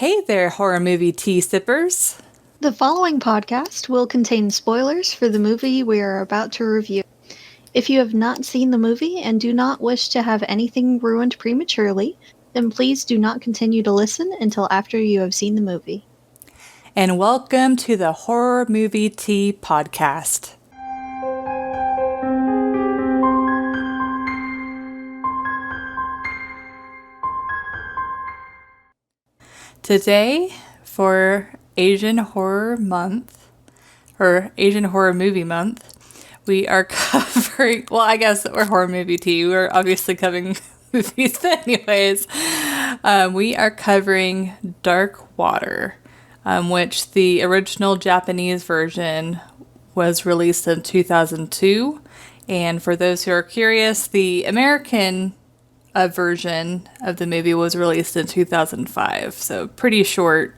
Hey there, horror movie tea sippers. The following podcast will contain spoilers for the movie we are about to review. If you have not seen the movie and do not wish to have anything ruined prematurely, then please do not continue to listen until after you have seen the movie. And welcome to the Horror Movie Tea podcast. Today, for Asian Horror Month, or Asian Horror Movie Month, we are covering, well, I guess we're horror movie tea. We're obviously covering movies, but anyways, we are covering Dark Water, which the original Japanese version was released in 2002. And for those who are curious, the American version of the movie was released in 2005. So pretty short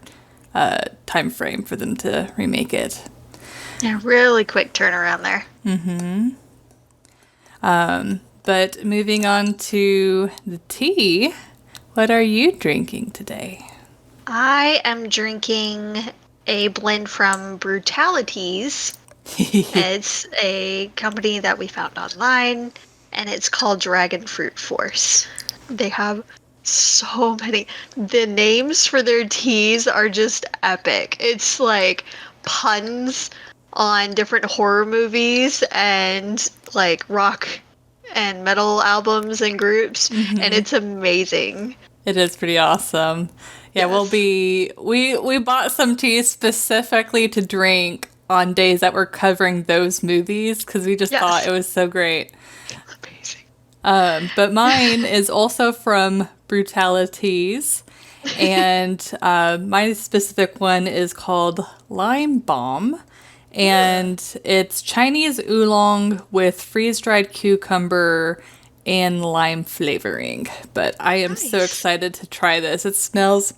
time frame for them to remake it. Yeah, really quick turnaround there. But moving on to the tea, what are you drinking today? I am drinking a blend from Brutalities. It's a company that we found online, and it's called Dragon Fruit Force. They have so many. The names for their teas are just epic. It's like puns on different horror movies and like rock and metal albums and groups, and it's amazing. It is pretty awesome. Yeah, Yes. we bought some tea specifically to drink on days that we're covering those movies because we just thought it was so great. Amazing. But mine is also from Brutalities, and my specific one is called Lime Bomb, and it's Chinese oolong with freeze-dried cucumber and lime flavoring. But I am so excited to try this. It smells,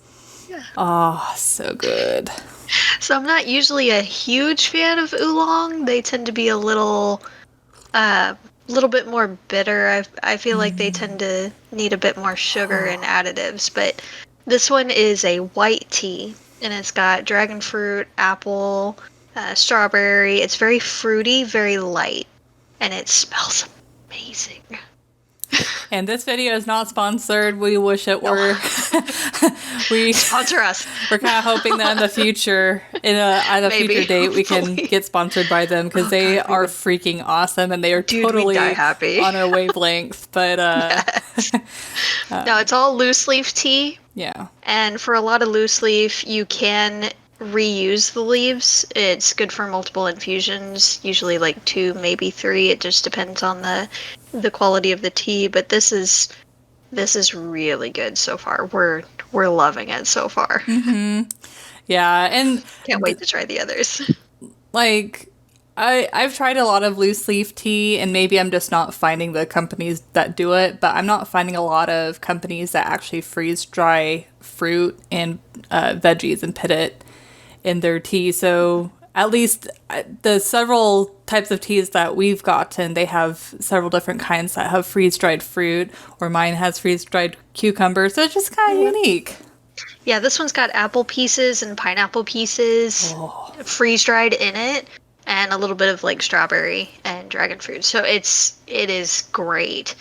so good. So I'm not usually a huge fan of oolong. They tend to be a little bit more bitter. I feel like they tend to need a bit more sugar and additives. But this one is a white tea, and it's got dragon fruit, apple, strawberry. It's very fruity, very light, and it smells amazing. And this video is not sponsored. We wish it were. We sponsor us. We're kind of hoping that in the future, at a future date, we can get sponsored by them because they are freaking awesome and they are totally on our wavelength. But no, it's all loose leaf tea. Yeah. And for a lot of loose leaf, you can reuse the leaves. It's good for multiple infusions, usually like 2, maybe 3. It just depends on the quality of the tea, but this is really good so far. We're loving it so far. Yeah, and can't wait to try the others. Like I've tried a lot of loose leaf tea, and maybe I'm just not finding the companies that do it, but I'm not finding a lot of companies that actually freeze dry fruit and veggies and put it in their tea. So at least the several types of teas that we've gotten, they have several different kinds that have freeze-dried fruit, or mine has freeze-dried cucumber, so it's just kind of unique. Yeah, this one's got apple pieces and pineapple pieces freeze-dried in it, and a little bit of like strawberry and dragon fruit. So it is great.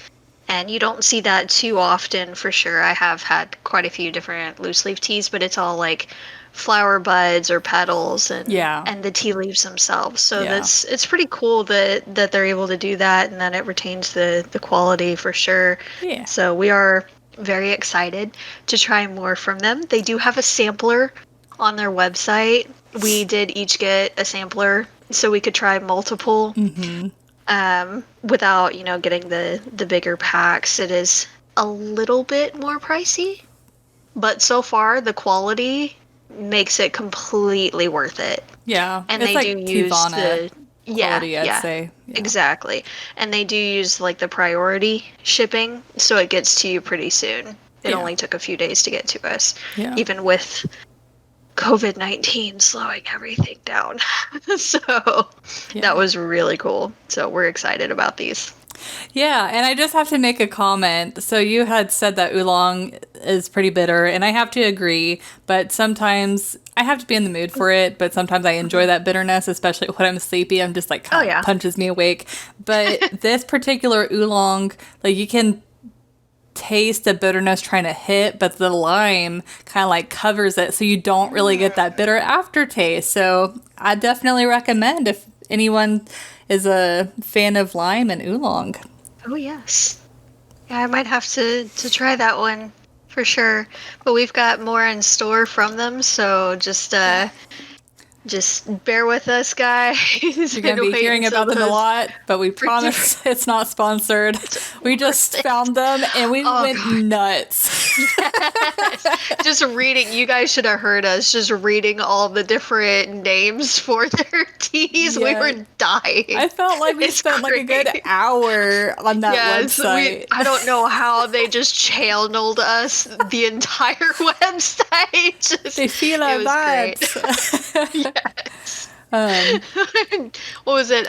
And you don't see that too often for sure. I have had quite a few different loose leaf teas, but it's all like flower buds or petals and the tea leaves themselves. So it's pretty cool that they're able to do that and that it retains the quality for sure. Yeah. So we are very excited to try more from them. They do have a sampler on their website. We did each get a sampler so we could try multiple without, getting the bigger packs. It is a little bit more pricey, but so far the quality makes it completely worth it. Yeah, and it's they like do use the quality, I'd say. Yeah. Exactly. And they do use like the priority shipping, so it gets to you pretty soon. It only took a few days to get to us, even with COVID-19 slowing everything down. So that was really cool. So we're excited about these. Yeah, and I just have to make a comment. So you had said that oolong is pretty bitter, and I have to agree, but sometimes I have to be in the mood for it, but sometimes I enjoy that bitterness, especially when I'm sleepy. I'm just like, Oh kind of yeah. punches me awake. But this particular oolong, like you can taste the bitterness trying to hit, but the lime kind of like covers it, so you don't really get that bitter aftertaste. So I definitely recommend if anyone is a fan of lime and oolong. Oh yes. Yeah, I might have to try that one for sure. But we've got more in store from them, so just bear with us, guys. You're going to be hearing about them a lot, but we promise it's not sponsored. We just found them and we went nuts. Just reading, you guys should have heard us just reading all the different names for their teas. We were dying. I felt like we spent like a good hour on that website. I don't know how they just channeled us the entire website. They feel like that. Yes. What was it?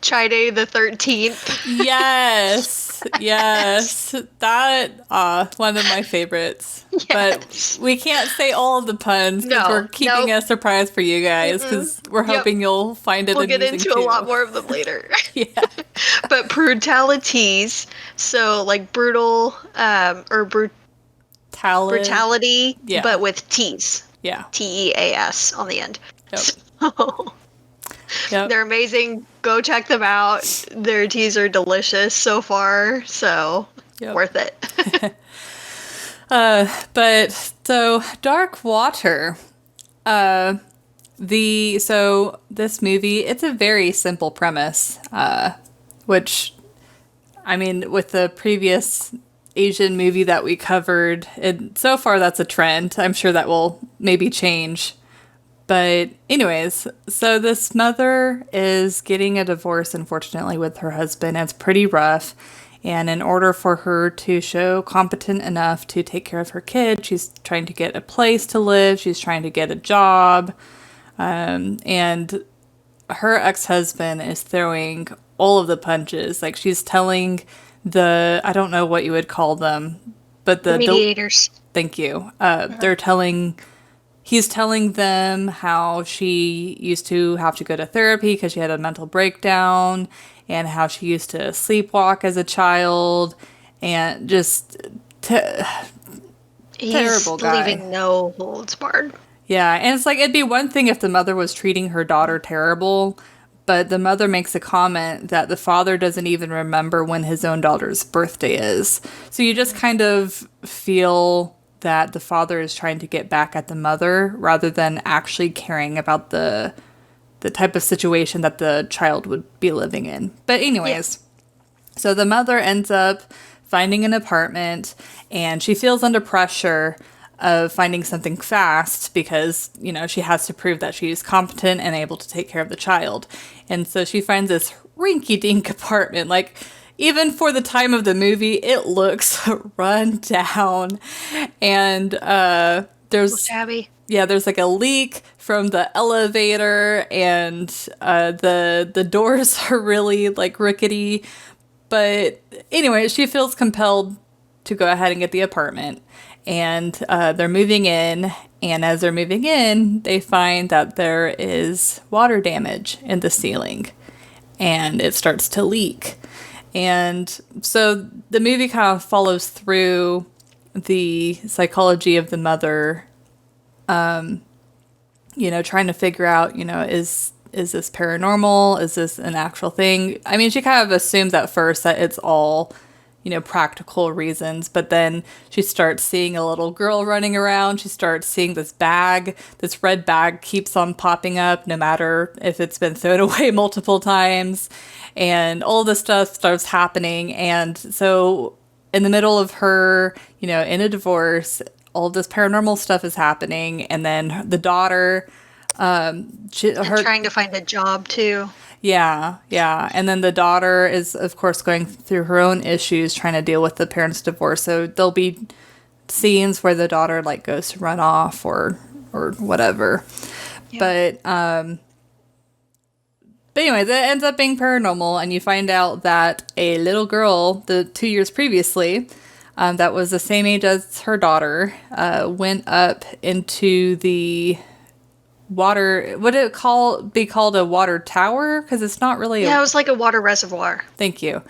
Chide the 13th. Yes. That one of my favorites. Yes. But we can't say all of the puns because we're keeping a surprise for you guys because we're hoping you'll find it amusing. We'll get into a lot more of them later. Yeah. But brutalities, so like brutal or brutality, but with T's. Yeah. Teas on the end. Yep. So, they're amazing. Go check them out. Their teas are delicious so far, so worth it. But so Dark Water, so this movie, it's a very simple premise, which, I mean, with the previous Asian movie that we covered, so far that's a trend. I'm sure that will maybe change. But anyways, so this mother is getting a divorce, unfortunately, with her husband. It's pretty rough. And in order for her to show competent enough to take care of her kid, she's trying to get a place to live. She's trying to get a job. And her ex-husband is throwing all of the punches. Like she's telling I don't know what you would call them, but the mediators. Thank you. He's telling them how she used to have to go to therapy because she had a mental breakdown and how she used to sleepwalk as a child and just terrible guy. He's leaving no holds barred. Yeah, and it's like it'd be one thing if the mother was treating her daughter terrible, but the mother makes a comment that the father doesn't even remember when his own daughter's birthday is. So you just kind of feel that the father is trying to get back at the mother rather than actually caring about the type of situation that the child would be living in. But anyways, so the mother ends up finding an apartment and she feels under pressure of finding something fast because, you know, she has to prove that she's competent and able to take care of the child. And so she finds this rinky-dink apartment, like even for the time of the movie, it looks run down. And there's like a leak from the elevator, and the doors are really like rickety. But anyway, she feels compelled to go ahead and get the apartment. And they're moving in, and as they're moving in, they find that there is water damage in the ceiling, and it starts to leak. And so the movie kind of follows through the psychology of the mother, you know, trying to figure out, you know, is this paranormal? Is this an actual thing? I mean, she kind of assumes at first that it's all, you know, practical reasons, but then she starts seeing a little girl running around. She starts seeing this red bag keeps on popping up no matter if it's been thrown away multiple times. And all this stuff starts happening. And so in the middle of her, you know, in a divorce, all this paranormal stuff is happening. And then the daughter, trying to find a job too. Yeah. And then the daughter is, of course, going through her own issues, trying to deal with the parents' divorce. So there'll be scenes where the daughter like goes to run off or whatever. Yeah. But But anyway, that ends up being paranormal, and you find out that a little girl, the 2 years previously, that was the same age as her daughter, went up into the water. Would it be called a water tower? Because it's not really Yeah, it was like a water reservoir. Thank you.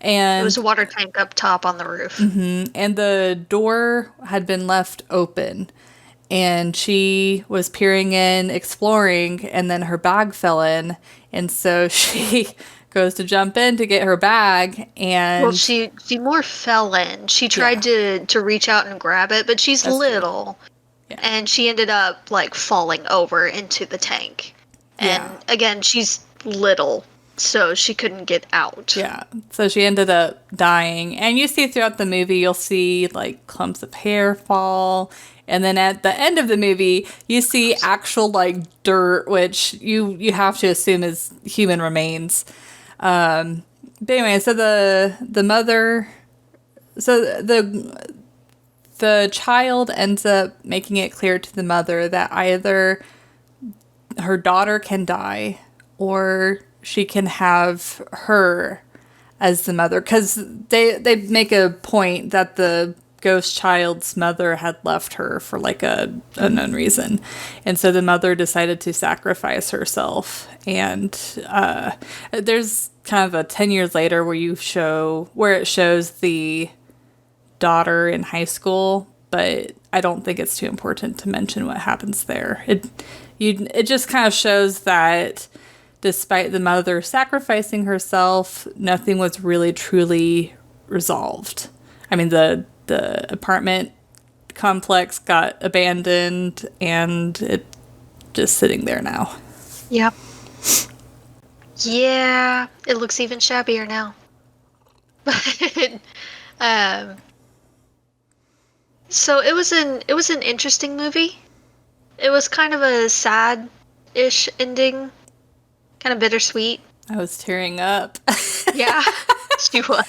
It was And a water tank up top on the roof. and the door had been left open, and she was peering in, exploring, and then her bag fell in, and so she goes to jump in to get her bag, and Well, she more fell in. She tried to reach out and grab it, but she's That's little, and she ended up like falling over into the tank. And again, she's little, so she couldn't get out. Yeah. So she ended up dying. And you see throughout the movie, you'll see like clumps of hair fall. And then at the end of the movie, you see actual like dirt, which you have to assume is human remains. But anyway, so the mother, so the child ends up making it clear to the mother that either her daughter can die or she can have her as the mother, because they make a point that the ghost child's mother had left her for like a unknown reason, and so the mother decided to sacrifice herself. And there's kind of a 10 years later where it shows the daughter in high school, but I don't think it's too important to mention what happens there. It just kind of shows that despite the mother sacrificing herself, nothing was really truly resolved. I mean, the apartment complex got abandoned, and it's just sitting there now. Yep. Yeah, it looks even shabbier now. But so it was an interesting movie. It was kind of a sad-ish ending. Kind of bittersweet. I was tearing up. Yeah, she was.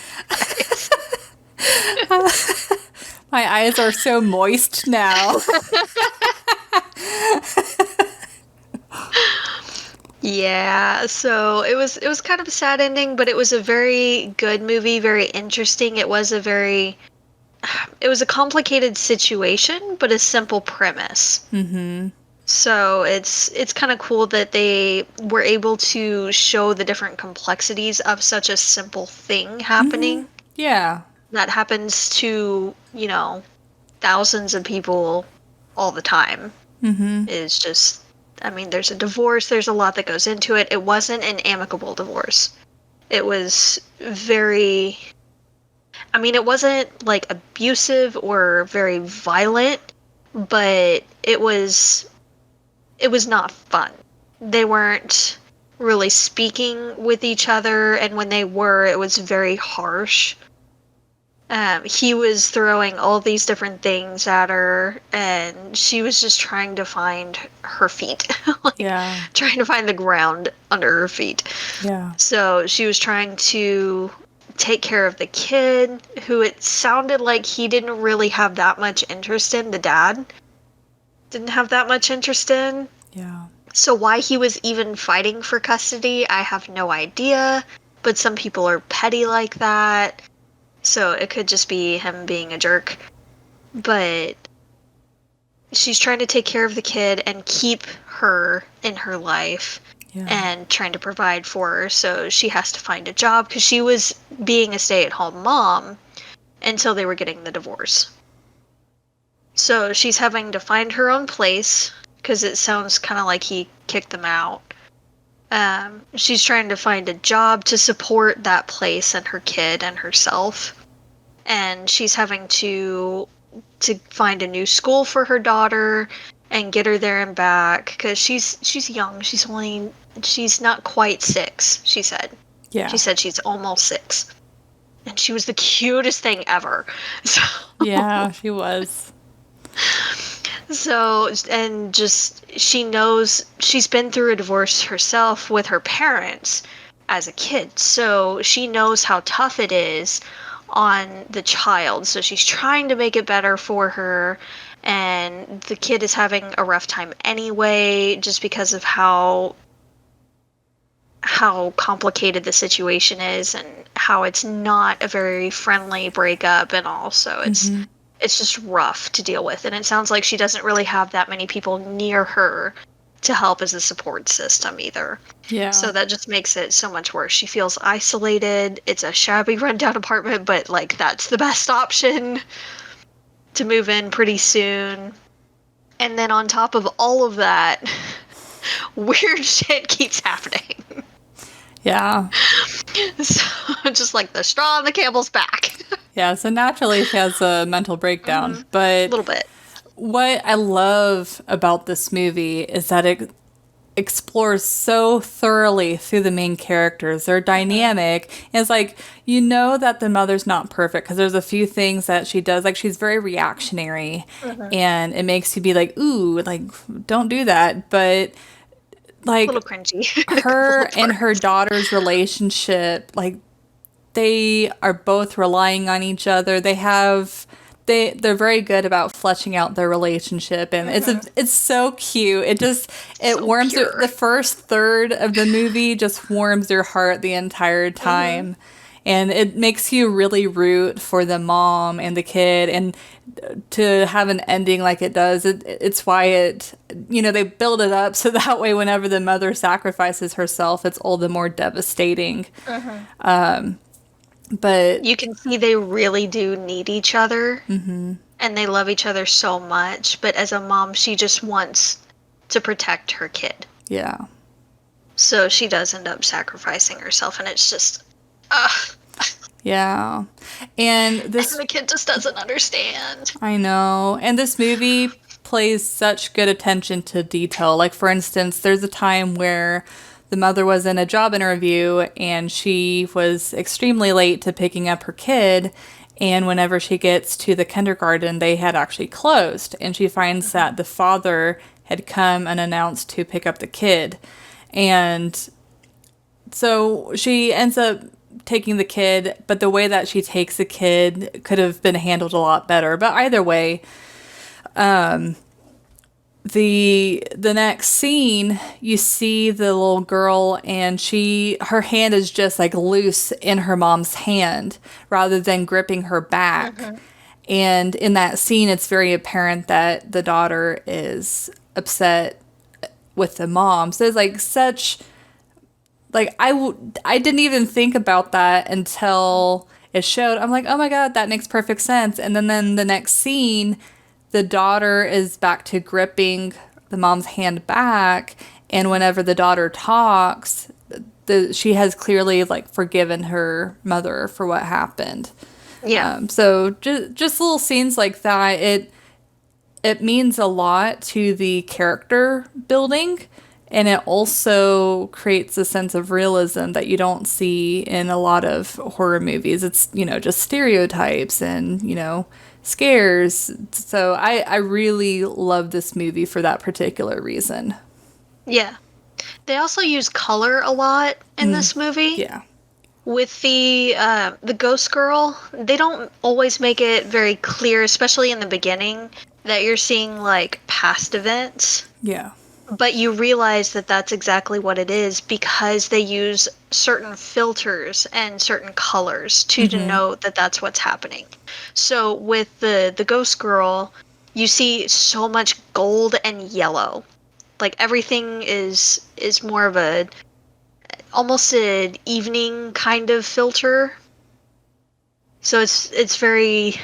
My eyes are so moist now. Yeah, so it was kind of a sad ending, but it was a very good movie, very interesting. It was a complicated situation, but a simple premise. Mm-hmm. So it's kind of cool that they were able to show the different complexities of such a simple thing happening. Mm-hmm. Yeah. That happens to, thousands of people all the time. Mm-hmm. It's just, I mean, there's a divorce, there's a lot that goes into it. It wasn't an amicable divorce. It was it wasn't like abusive or very violent, but it was not fun. They weren't really speaking with each other, and when they were, it was very harsh. He was throwing all these different things at her, and she was just trying to find her feet. Trying to find the ground under her feet. Yeah. So she was trying to take care of the kid, who it sounded like he didn't really have that much interest in. The dad didn't have that much interest in. Yeah. So why he was even fighting for custody, I have no idea. But some people are petty like that. So it could just be him being a jerk. But she's trying to take care of the kid and keep her in her life. Yeah. And trying to provide for her. So she has to find a job because she was being a stay-at-home mom until they were getting the divorce. So she's having to find her own place because it sounds kind of like he kicked them out. She's trying to find a job to support that place and her kid and herself. And she's having to find a new school for her daughter and get her there and back because she's young. She's not quite 6, she said. Yeah. She said she's almost 6. And she was the cutest thing ever. So, yeah, she was. So, and just, she knows, she's been through a divorce herself with her parents as a kid. So she knows how tough it is on the child. So she's trying to make it better for her. And the kid is having a rough time anyway, just because of how how complicated the situation is and how it's not a very friendly breakup, and also it's just rough to deal with. And it sounds like she doesn't really have that many people near her to help as a support system either. Yeah. So that just makes it so much worse. She feels isolated. It's a shabby rundown apartment, but like that's the best option to move in pretty soon. And then on top of all of that, weird shit keeps happening. Yeah. So just like the straw on the camel's back. Yeah, so naturally she has a mental breakdown. But A little bit. what I love about this movie is that it explores so thoroughly through the main characters. They're dynamic. And it's like, you know that the mother's not perfect because there's a few things that she does. Like, she's very reactionary. And it makes you be like, ooh, like, don't do that. But like, A little cringy. her and her daughter's relationship, like, they are both relying on each other. They're very good about fleshing out their relationship, and it's so cute. It So warms pure. the first third of the movie just warms your heart the entire time. And it makes you really root for the mom and the kid, and to have an ending like it does, it's why they build it up so that way whenever the mother sacrifices herself, it's all the more devastating. But You can see they really do need each other. And they love each other so much. But as a mom, she just wants to protect her kid. yeah. So she does end up sacrificing herself. And it's just, Yeah. And and this, the kid just doesn't understand. I know. And this movie plays such good attention to detail. Like, for instance, there's a time where the mother was in a job interview and she was extremely late to picking up her kid. And whenever she gets to the kindergarten, they had actually closed. And she finds that the father had come unannounced to pick up the kid. And so she ends up taking the kid, but the way that she takes the kid could have been handled a lot better. But either way, the next scene, you see the little girl and her hand is just like loose in her mom's hand rather than gripping her back. And in that scene, it's very apparent that the daughter is upset with the mom. So it's like such, like, I didn't even think about that until it showed. I'm like, oh my God, that makes perfect sense. And then the next scene, the daughter is back to gripping the mom's hand back, and whenever the daughter talks, she has clearly like forgiven her mother for what happened. Yeah. So just little scenes like that, it means a lot to the character building, and it also creates a sense of realism that you don't see in a lot of horror movies. It's, just stereotypes and, scares. So I really love this movie for that particular reason. Yeah. They also use color a lot in this movie. Yeah. With the ghost girl, they don't always make it very clear, especially in the beginning, that you're seeing like past events. Yeah. But you realize that that's exactly what it is because they use certain filters and certain colors to denote that that's what's happening. So with the ghost girl, you see so much gold and yellow. Like everything is more of almost an evening kind of filter. So it's very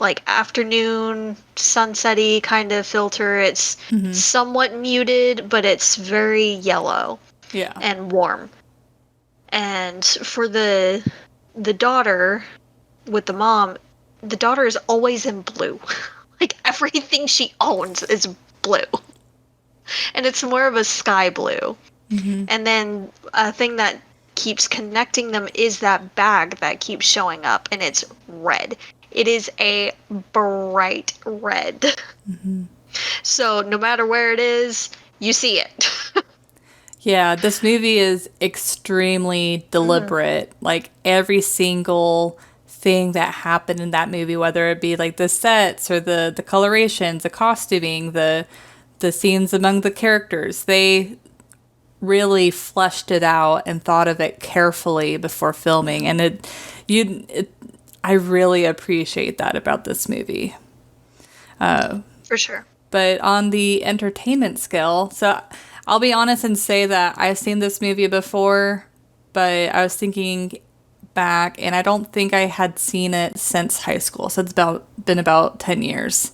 like afternoon sunsetty kind of filter. It's somewhat muted, but it's very yellow. Yeah. And warm. And for the daughter with the mom, the daughter is always in blue. Like everything she owns is blue. And it's more of a sky blue. And then a thing that keeps connecting them is that bag that keeps showing up, and it's red. It is a bright red. So no matter where it is, you see it. Yeah, this movie is extremely deliberate. Like every single thing that happened in that movie, whether it be like the sets or the colorations, the costuming, the scenes among the characters, they really fleshed it out and thought of it carefully before filming, and I really appreciate that about this movie. For sure. But on the entertainment scale, so I'll be honest and say that I've seen this movie before, but I was thinking back, and I don't think I had seen it since high school. So it's been about 10 years.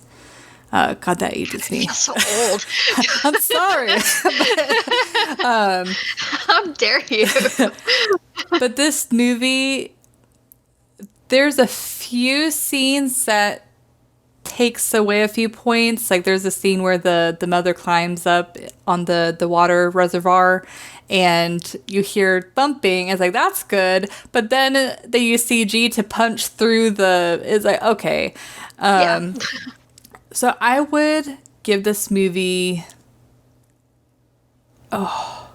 God, that ages me. I feel so old. I'm sorry. How dare you? But this movie, there's a few scenes that takes away a few points. Like there's a scene where the mother climbs up on the water reservoir and you hear thumping. It's like, that's good. But then they use CG to punch through it's like, okay. Yeah. So I would give this movie... Oh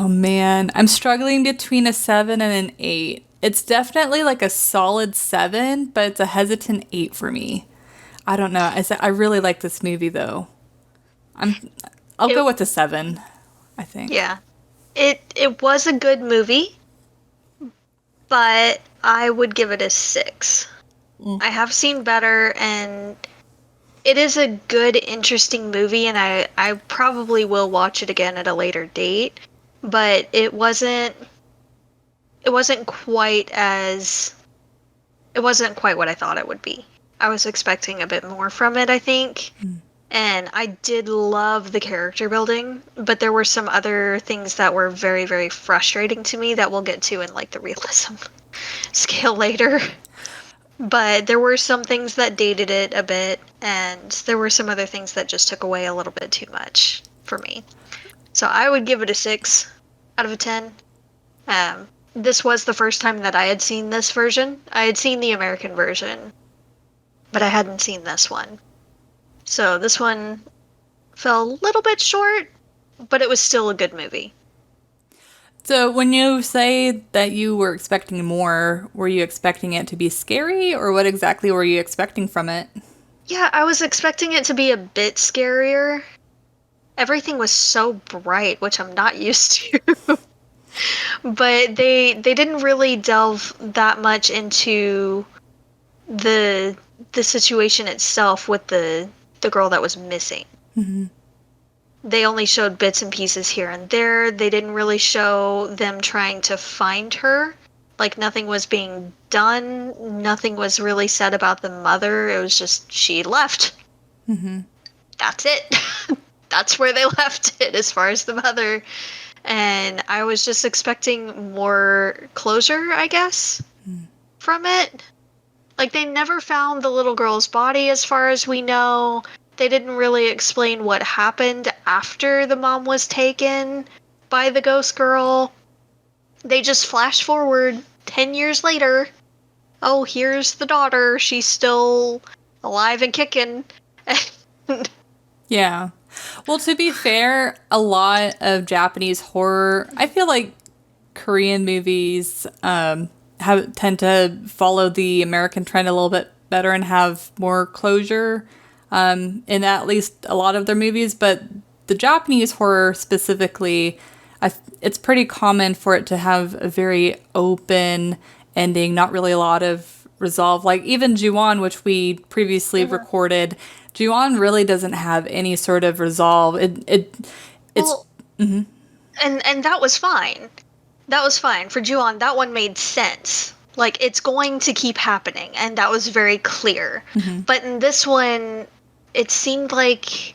man. I'm struggling between a 7 and an 8. It's definitely like a solid 7, but it's a hesitant 8 for me. I don't know. I really like this movie though. I'll go with a 7, I think. Yeah. It was a good movie, but I would give it a 6. I have seen better, and it is a good, interesting movie, and I probably will watch it again at a later date, but it wasn't quite what I thought it would be. I was expecting a bit more from it, I think. And I did love the character building, but there were some other things that were very, very frustrating to me that we'll get to in like the realism scale later. But there were some things that dated it a bit, and there were some other things that just took away a little bit too much for me. So I would give it a 6 out of 10. This was the first time that I had seen this version. I had seen the American version, but I hadn't seen this one. So this one fell a little bit short, but it was still a good movie. So when you say that you were expecting more, were you expecting it to be scary, or what exactly were you expecting from it? Yeah, I was expecting it to be a bit scarier. Everything was so bright, which I'm not used to. But they didn't really delve that much into the situation itself with the girl that was missing. Mm-hmm. They only showed bits and pieces here and there. They didn't really show them trying to find her. Like, nothing was being done. Nothing was really said about the mother. It was just, she left. Mm-hmm. That's it. That's where they left it as far as the mother. And I was just expecting more closure, I guess, from it. Like, they never found the little girl's body as far as we know. They didn't really explain what happened after the mom was taken by the ghost girl. They just flash forward 10 years later. Oh, here's the daughter. She's still alive and kicking. Yeah. Well, to be fair, a lot of Japanese horror, I feel like Korean movies tend to follow the American trend a little bit better and have more closure in at least a lot of their movies. But the Japanese horror specifically, it's pretty common for it to have a very open ending, not really a lot of resolve. Like even Ju-on, which we previously recorded, Ju-on really doesn't have any sort of resolve. It's and that was fine. That was fine for Ju-on. That one made sense. Like, it's going to keep happening, and that was very clear. But in this one, it seemed like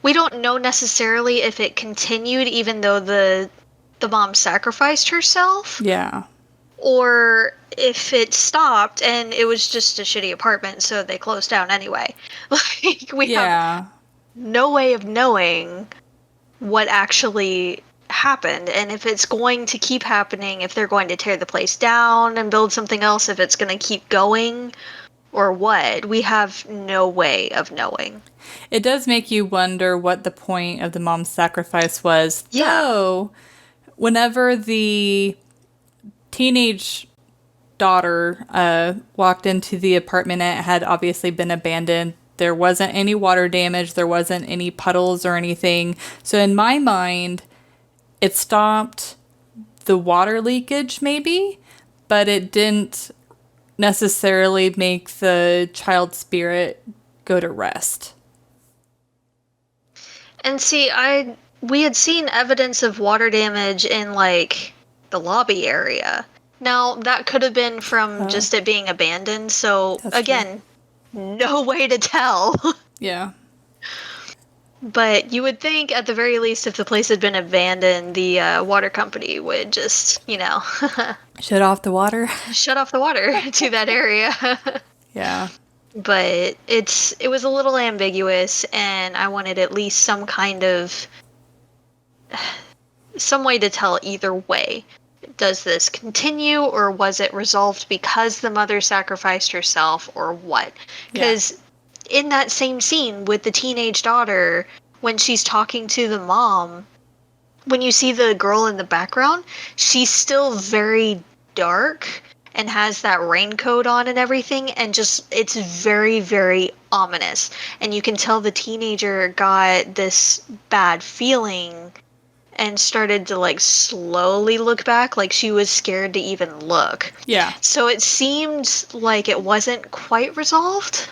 we don't know necessarily if it continued, even though the mom sacrificed herself. Yeah. Or if it stopped and it was just a shitty apartment, so they closed down anyway. Like, we have no way of knowing what actually happened, and if it's going to keep happening, if they're going to tear the place down and build something else, if it's going to keep going, or what. We have no way of knowing. It does make you wonder what the point of the mom's sacrifice was. Yeah. Though, whenever the teenage daughter walked into the apartment, it had obviously been abandoned. there wasn't any water damage, there wasn't any puddles or anything. So in my mind, it stopped the water leakage maybe, but it didn't necessarily make the child's spirit go to rest. And see, we had seen evidence of water damage in like the lobby area. Now, that could have been from just it being abandoned, so again, no way to tell. Yeah. But you would think, at the very least, if the place had been abandoned, the water company would just, shut off the water. Shut off the water to that area. Yeah. But it was a little ambiguous, and I wanted at least some way to tell either way. Does this continue, or was it resolved because the mother sacrificed herself, or what? Because in that same scene with the teenage daughter, when she's talking to the mom, when you see the girl in the background, she's still very dark and has that raincoat on and everything, and just, it's very, very ominous. And you can tell the teenager got this bad feeling and started to like slowly look back, like she was scared to even look. Yeah. So it seemed like it wasn't quite resolved.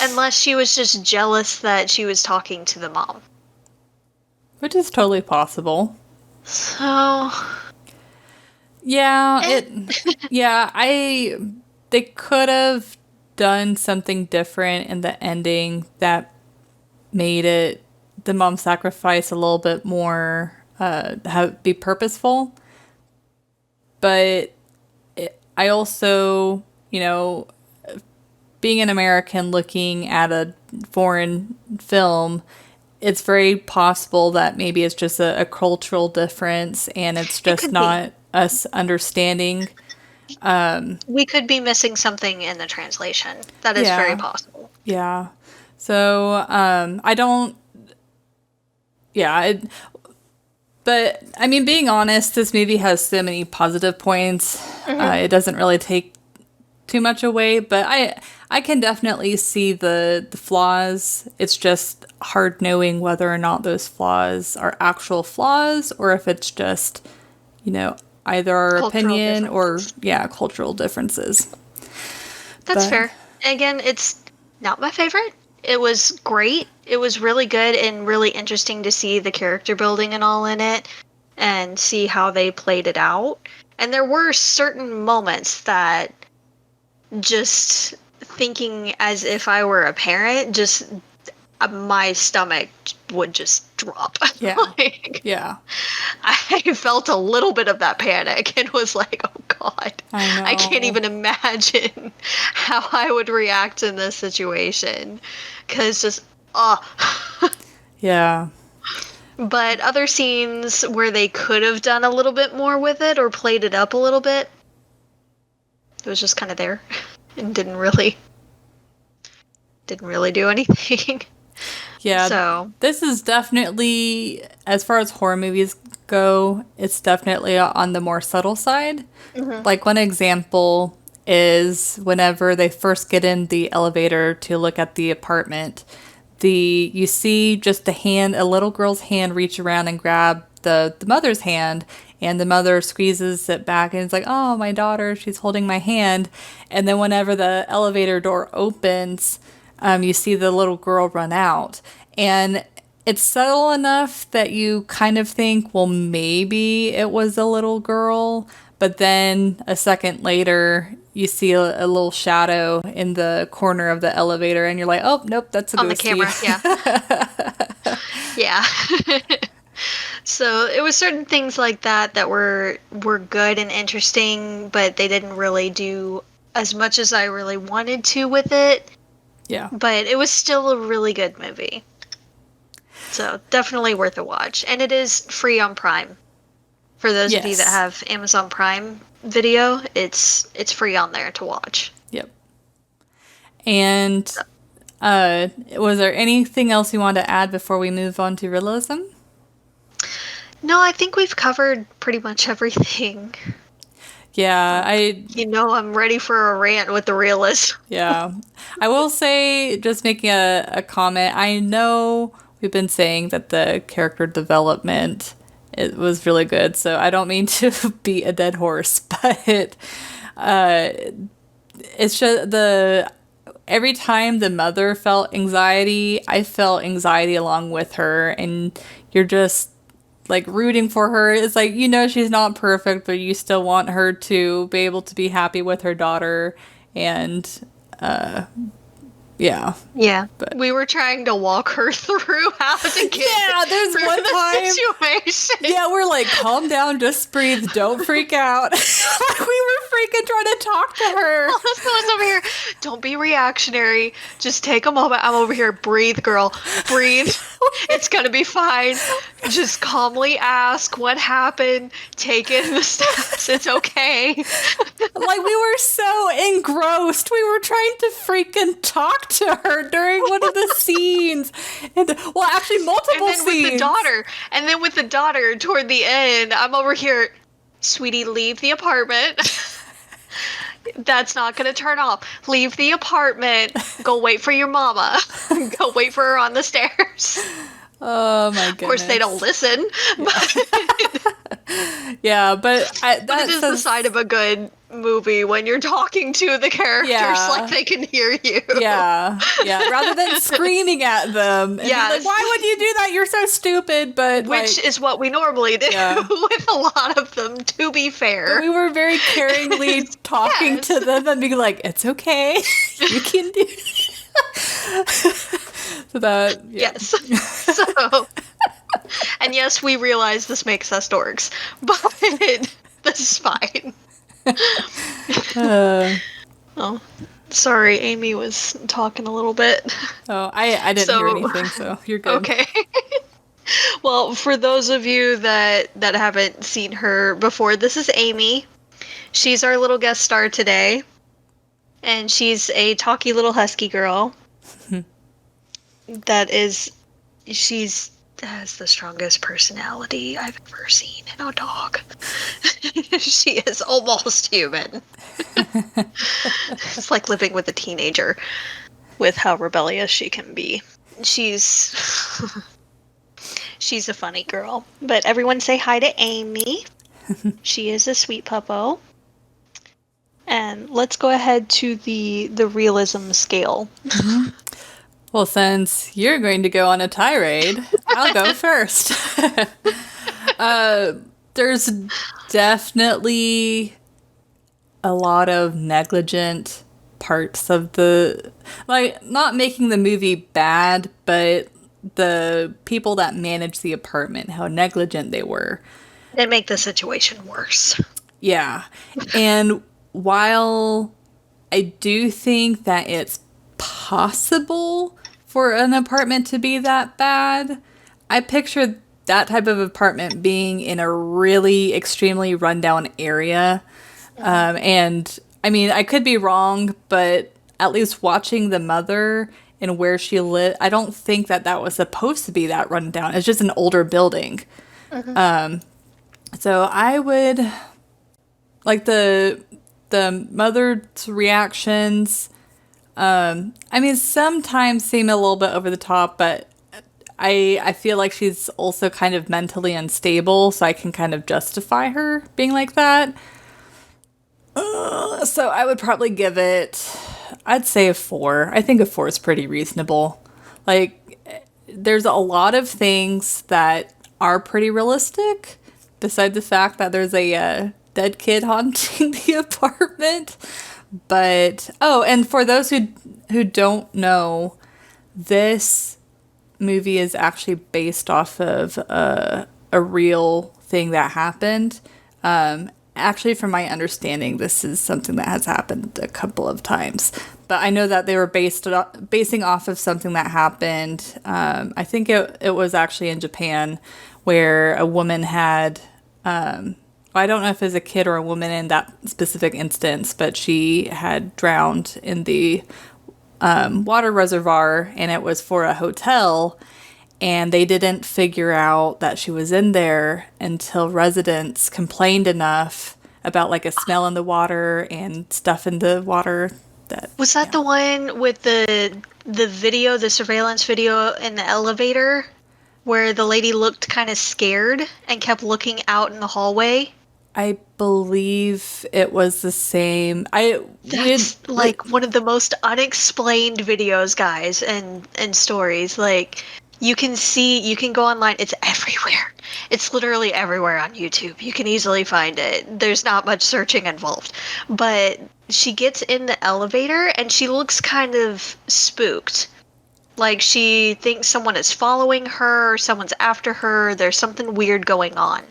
Unless she was just jealous that she was talking to the mom. Which is totally possible. So... Yeah, they could have done something different in the ending that made the mom sacrifice a little bit more, be purposeful. But I also, being an American looking at a foreign film, it's very possible that maybe it's just a cultural difference and it's just not us understanding. We could be missing something in the translation. That is very possible. Yeah. So, I don't... Yeah. But, I mean, being honest, this movie has so many positive points. Mm-hmm. It doesn't really take too much away, but I can definitely see the flaws. It's just hard knowing whether or not those flaws are actual flaws or if it's just, either our opinion or, cultural differences. That's fair. Again, it's not my favorite. It was great. It was really good and really interesting to see the character building and all in it and see how they played it out. And there were certain moments that just thinking as if I were a parent, just my stomach would just drop. Yeah. I felt a little bit of that panic and was like, oh God, I can't even imagine how I would react in this situation. Because just, Yeah. But other scenes where they could have done a little bit more with it or played it up a little bit, it was just kind of there and didn't really do anything. Yeah. So this is definitely, as far as horror movies go, it's definitely on the more subtle side. Mm-hmm. Like one example is whenever they first get in the elevator to look at the apartment, you see just a little girl's hand reach around and grab the mother's hand, and the mother squeezes it back and it's like, oh, my daughter, she's holding my hand. And then whenever the elevator door opens, you see the little girl run out. And it's subtle enough that you kind of think, well, maybe it was a little girl. But then a second later, you see a little shadow in the corner of the elevator and you're like, oh, nope, that's a ghosty. On the camera, yeah. Yeah. So it was certain things like that were good and interesting, but they didn't really do as much as I really wanted to with it. Yeah. But it was still a really good movie. So definitely worth a watch. And it is free on Prime. For those of you that have Amazon Prime Video, it's free on there to watch. Yep. And was there anything else you wanted to add before we move on to realism? No, I think we've covered pretty much everything. Yeah, I'm ready for a rant with the realist. yeah. I will say, just making a comment, I know we've been saying that the character development it was really good, so I don't mean to beat a dead horse, but uh, it's just every time the mother felt anxiety, I felt anxiety along with her, and you're just like rooting for her. It's like, she's not perfect, but you still want her to be able to be happy with her daughter. And yeah. Yeah. But We were trying to walk her through how to get there's through one the time. situation. Yeah, we're like, calm down, just breathe, don't freak out. We were freaking trying to talk to her. Someone's over here. Don't be reactionary. Just take a moment. I'm over here. Breathe, girl. Breathe. It's gonna be fine. Just calmly ask what happened. Take in the steps. It's okay. Like, we were so engrossed. We were trying to freaking talk to her during one of the scenes. And, well, actually, multiple and then scenes. with the daughter toward the end, I'm over here. Sweetie, leave the apartment. That's not going to turn off. Leave the apartment. Go wait for your mama. Go wait for her on the stairs. Oh my goodness. Of course, they don't listen. Yeah, but that is the side of a good movie when you're talking to the characters like they can hear you. Yeah, rather than screaming at them. And like, why would you do that? You're so stupid. But which is what we normally do with a lot of them, to be fair. But we were very caringly talking to them and being like, it's okay. You can do so that, yes. So, and yes, we realize this makes us dorks, but this is fine. Oh, sorry, Amy was talking a little bit. Oh, I didn't hear anything, so you're good. Okay. Well, for those of you that haven't seen her before, this is Amy. She's our little guest star today, and she's a talky little husky girl. She has the strongest personality I've ever seen in a dog. She is almost human. It's like living with a teenager with how rebellious she can be. She's a funny girl. But everyone say hi to Amy. She is a sweet puppo. And let's go ahead to the realism scale. Mm-hmm. Well, since you're going to go on a tirade, I'll go first. There's definitely a lot of negligent parts of not making the movie bad, but the people that manage the apartment, how negligent they were. They make the situation worse. Yeah. And while I do think that it's possible for an apartment to be that bad, I picture that type of apartment being in a really extremely rundown area. And I mean, I could be wrong, but at least watching the mother and where she lived, I don't think that was supposed to be that rundown. It's just an older building. Mm-hmm. So I would like the mother's reactions. I mean, sometimes seem a little bit over the top, but I feel like she's also kind of mentally unstable, so I can kind of justify her being like that. So I would probably give it, I'd say a 4. I think a 4 is pretty reasonable. Like, there's a lot of things that are pretty realistic, besides the fact that there's a dead kid haunting the apartment. But, and for those who don't know, this movie is actually based off of a real thing that happened. Actually, from my understanding, this is something that has happened a couple of times. But I know that they were basing off of something that happened. I think it was actually in Japan, where a woman had... I don't know if it was a kid or a woman in that specific instance, but she had drowned in the water reservoir, and it was for a hotel, and they didn't figure out that she was in there until residents complained enough about like a smell in the water and stuff in the water. Was that the one with the surveillance video in the elevator, where the lady looked kind of scared and kept looking out in the hallway? I believe it was the same. That's one of the most unexplained videos, guys, and stories. Like, you can go online. It's everywhere. It's literally everywhere on YouTube. You can easily find it. There's not much searching involved. But she gets in the elevator and she looks kind of spooked. Like, she thinks someone is following her, someone's after her, there's something weird going on.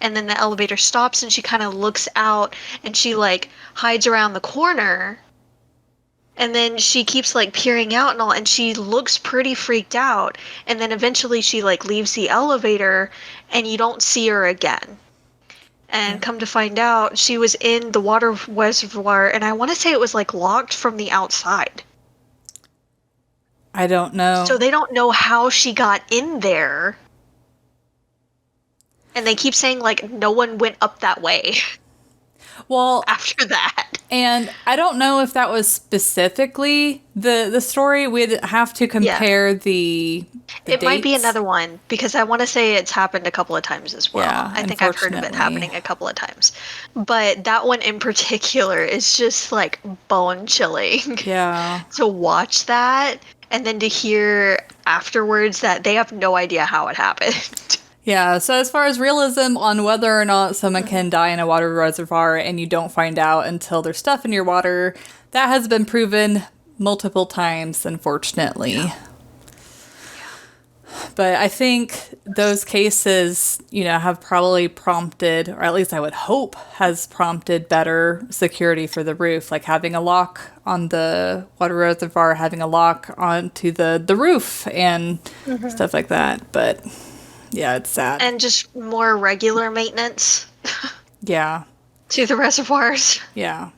And then the elevator stops and she kind of looks out and she, like, hides around the corner. And then she keeps, like, peering out and all, and she looks pretty freaked out. And then eventually she, like, leaves the elevator and you don't see her again. And come to find out, she was in the water reservoir, and I want to say it was, like, locked from the outside. I don't know. So they don't know how she got in there. And they keep saying, like, no one went up that way. Well, after that. And I don't know if that was specifically the story. We'd have to compare the It might be another one, because I want to say it's happened a couple of times as well. Yeah, I think I've heard of it happening a couple of times. But that one in particular is just, like, bone-chilling. Yeah. To watch that, and then to hear afterwards that they have no idea how it happened. Yeah, so as far as realism on whether or not someone can die in a water reservoir and you don't find out until there's stuff in your water, that has been proven multiple times, unfortunately. Yeah. But I think those cases, have probably prompted, or at least I would hope has prompted better security for the roof, like having a lock on the water reservoir, having a lock onto the roof and stuff like that. But yeah, it's sad. And just more regular maintenance. Yeah. To the reservoirs. Yeah.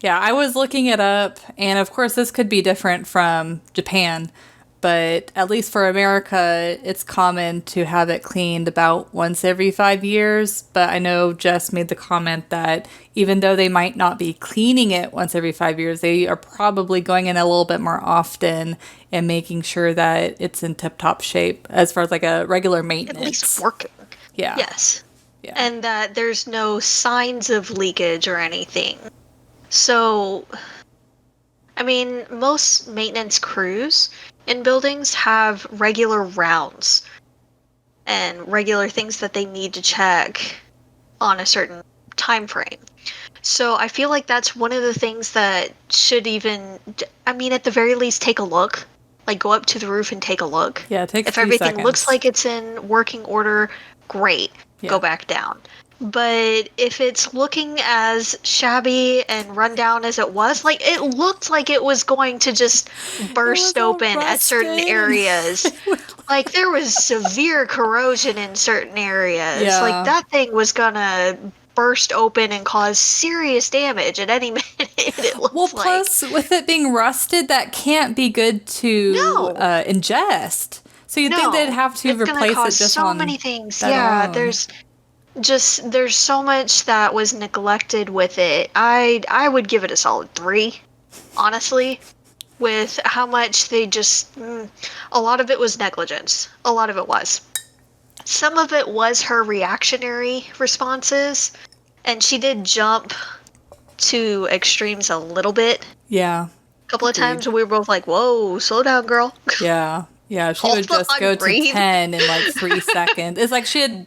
Yeah, I was looking it up, and of course this could be different from Japan, but at least for America, it's common to have it cleaned about once every 5 years. But I know Jess made the comment that even though they might not be cleaning it once every 5 years, they are probably going in a little bit more often and making sure that it's in tip-top shape as far as like a regular maintenance. At least working. Yeah. Yes. Yeah. And that there's no signs of leakage or anything. So, I mean, most maintenance crews in buildings have regular rounds and regular things that they need to check on a certain time frame. So I feel like that's one of the things that should at the very least, take a look. Like, go up to the roof and take a look. Yeah, take If 3 everything seconds. looks like it's in working order, great. Yeah. Go back down. But if it's looking as shabby and run down as it was, like, it looked like it was going to just burst open at certain areas. Like, there was severe corrosion in certain areas. Yeah. Like, that thing was gonna burst open and cause serious damage at any minute, it looks Well, plus, with it being rusted, that can't be good to ingest. So you'd think they'd have to replace it just so on many things. that Yeah, alone. there's so much that was neglected with it. I would give it a solid 3, honestly, with how much they a lot of it was negligence. A lot of it was. Some of it was her reactionary responses, and she did jump to extremes a little bit. Yeah. A couple of times we were both like, whoa, slow down, girl. Yeah. Yeah, she would just go to 10 in like 3 seconds. It's like she'd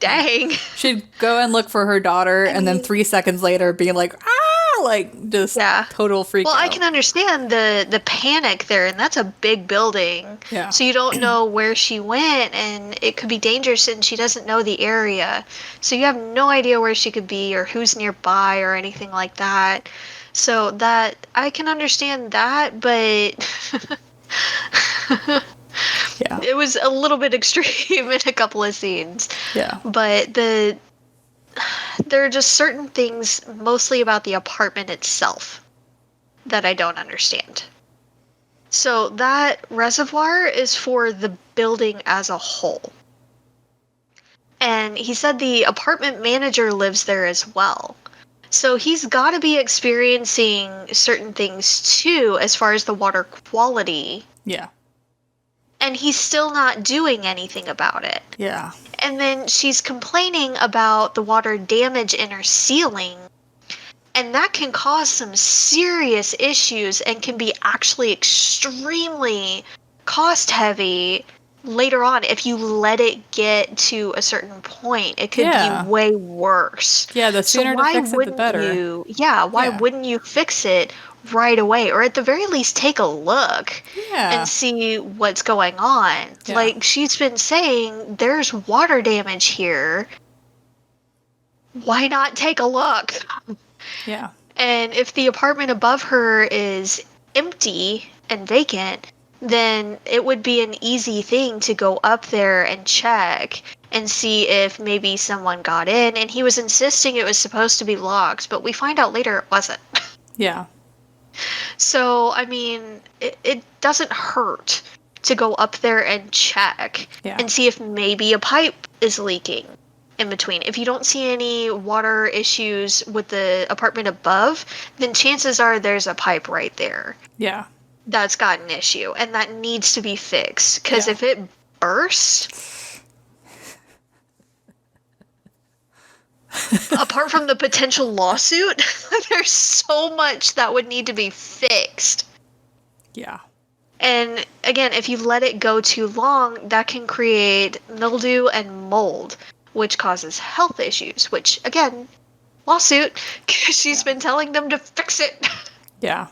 go and look for her daughter, and then 3 seconds later being like, like just total freak out. Well, I can understand the panic there, and that's a big building. Yeah. So you don't know where she went, and it could be dangerous, and she doesn't know the area. So you have no idea where she could be or who's nearby or anything like that. So that, I can understand that, but yeah, it was a little bit extreme in a couple of scenes. Yeah. But there are just certain things, mostly about the apartment itself, that I don't understand. So that reservoir is for the building as a whole. And he said the apartment manager lives there as well. So he's got to be experiencing certain things too, as far as the water quality. Yeah. And he's still not doing anything about it. Yeah. And then she's complaining about the water damage in her ceiling. And that can cause some serious issues and can be actually extremely cost heavy later on. If you let it get to a certain point, it could be way worse. Yeah, the sooner to fix it, the better. Why wouldn't you fix it right away? Or at the very least, take a look and see what's going on. Yeah. Like, she's been saying, there's water damage here. Why not take a look? Yeah. And if the apartment above her is empty and vacant, then it would be an easy thing to go up there and check and see if maybe someone got in. And he was insisting it was supposed to be locked, but we find out later it wasn't. Yeah. So, I mean, it doesn't hurt to go up there and check and see if maybe a pipe is leaking in between. If you don't see any water issues with the apartment above, then chances are there's a pipe right there. Yeah. That's got an issue, and that needs to be fixed. Because if it bursts, apart from the potential lawsuit, there's so much that would need to be fixed. Yeah. And again, if you let it go too long, that can create mildew and mold, which causes health issues, which, again, lawsuit, because she's been telling them to fix it. Yeah.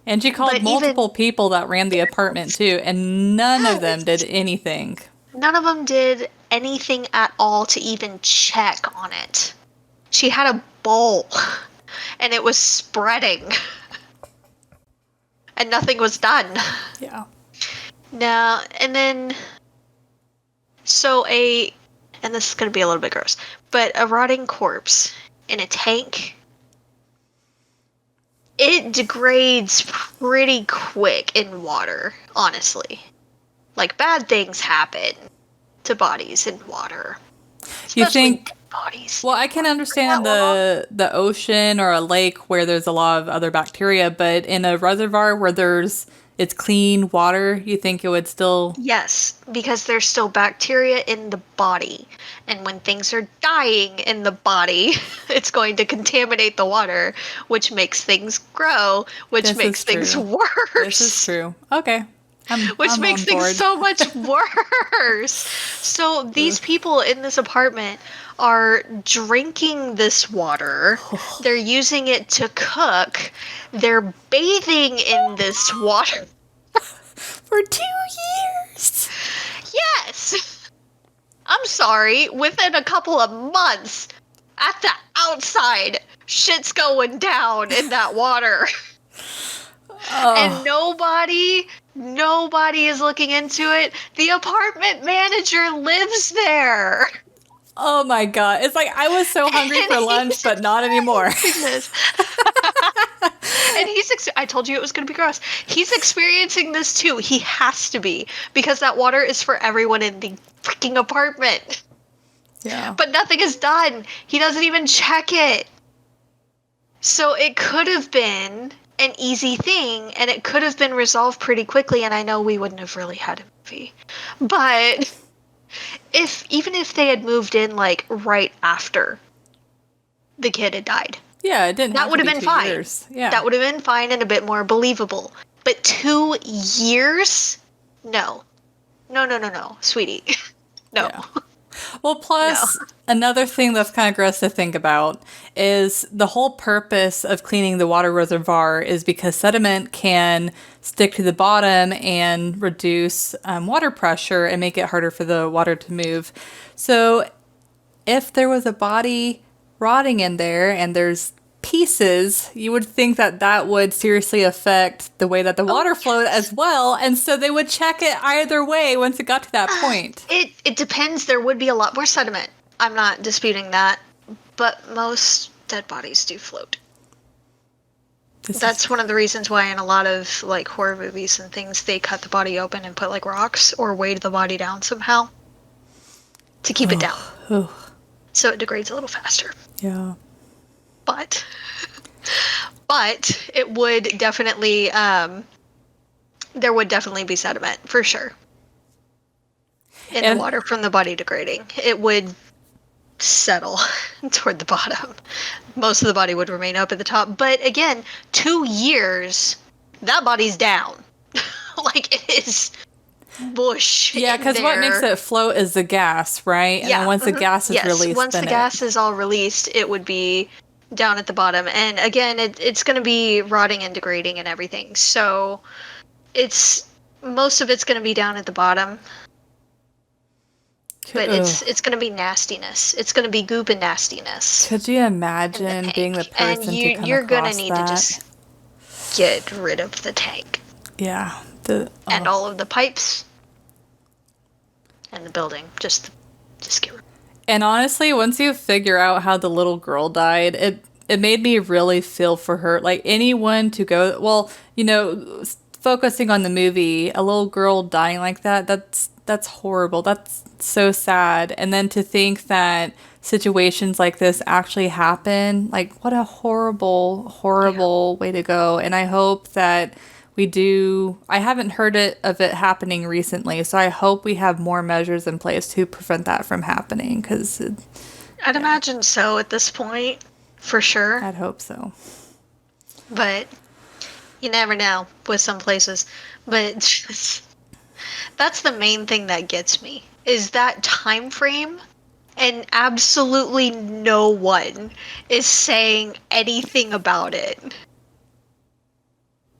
And she called multiple people that ran the apartment, too, and none of them did anything. None of them did anything at all to even check on it. She had a bowl, and it was spreading. And nothing was done. Yeah. Now, and then, and this is going to be a little bit gross, but a rotting corpse in a tank, it degrades pretty quick in water, honestly. Like, bad things happen to bodies in water. You think bodies? Well, I can understand the ocean or a lake where there's a lot of other bacteria, but in a reservoir where it's clean water, you think it would still... Yes, because there's still bacteria in the body. And when things are dying in the body, it's going to contaminate the water, which makes things grow, which makes things worse. This is true. Okay. Which makes things so much worse. So these people in this apartment are drinking this water. They're using it to cook. They're bathing in this water. For 2 years. Yes. I'm sorry. Within a couple of months, at the outside, shit's going down in that water. And nobody is looking into it. The apartment manager lives there. Oh my god. It's like I was so hungry for lunch, but not anymore. And I told you it was going to be gross. He's experiencing this too. He has to be, because that water is for everyone in the freaking apartment. Yeah. But nothing is done. He doesn't even check it. So it could have been an easy thing, and it could have been resolved pretty quickly, and I know we wouldn't have really had a movie. But even if they had moved in like right after the kid had died. Yeah, it didn't. That would have been fine. Years. Yeah. That would have been fine and a bit more believable. But 2 years? No, sweetie. No. Yeah. Well, plus, another thing that's kind of gross to think about is the whole purpose of cleaning the water reservoir is because sediment can stick to the bottom and reduce water pressure and make it harder for the water to move. So if there was a body rotting in there and there's pieces, you would think that would seriously affect the way that the water flowed as well, and so they would check it either way once it got to that point. It depends. There would be a lot more sediment. I'm not disputing that, but most dead bodies do float. That's one of the reasons why in a lot of like horror movies and things, they cut the body open and put like rocks or weight the body down somehow to keep it down. So it degrades a little faster. Yeah. but it would definitely, there would definitely be sediment, for sure. In the water from the body degrading. It would settle toward the bottom. Most of the body would remain up at the top. But again, 2 years, that body's down. Like, it is bush. Yeah, because what makes it float is the gas, right? And then once the gas is released, once the gas is all released, it would be down at the bottom. And again, it's going to be rotting and degrading and everything. So most of it's going to be down at the bottom. But it's going to be nastiness. It's going to be goop and nastiness. Could you imagine being the person to come you're going to across need that? to just get rid of the tank. Yeah. And all of the pipes. And the building. Just get rid of it. And honestly, once you figure out how the little girl died, it made me really feel for her. Like, anyone to go... Well, you know, focusing on the movie, a little girl dying like that's horrible. That's so sad. And then to think that situations like this actually happen, like, what a horrible way to go. And I hope that we do. I haven't heard of it happening recently, so I hope we have more measures in place to prevent that from happening. Because I'd imagine so at this point, for sure. I'd hope so. But you never know with some places. But that's the main thing that gets me, is that time frame, and absolutely no one is saying anything about it.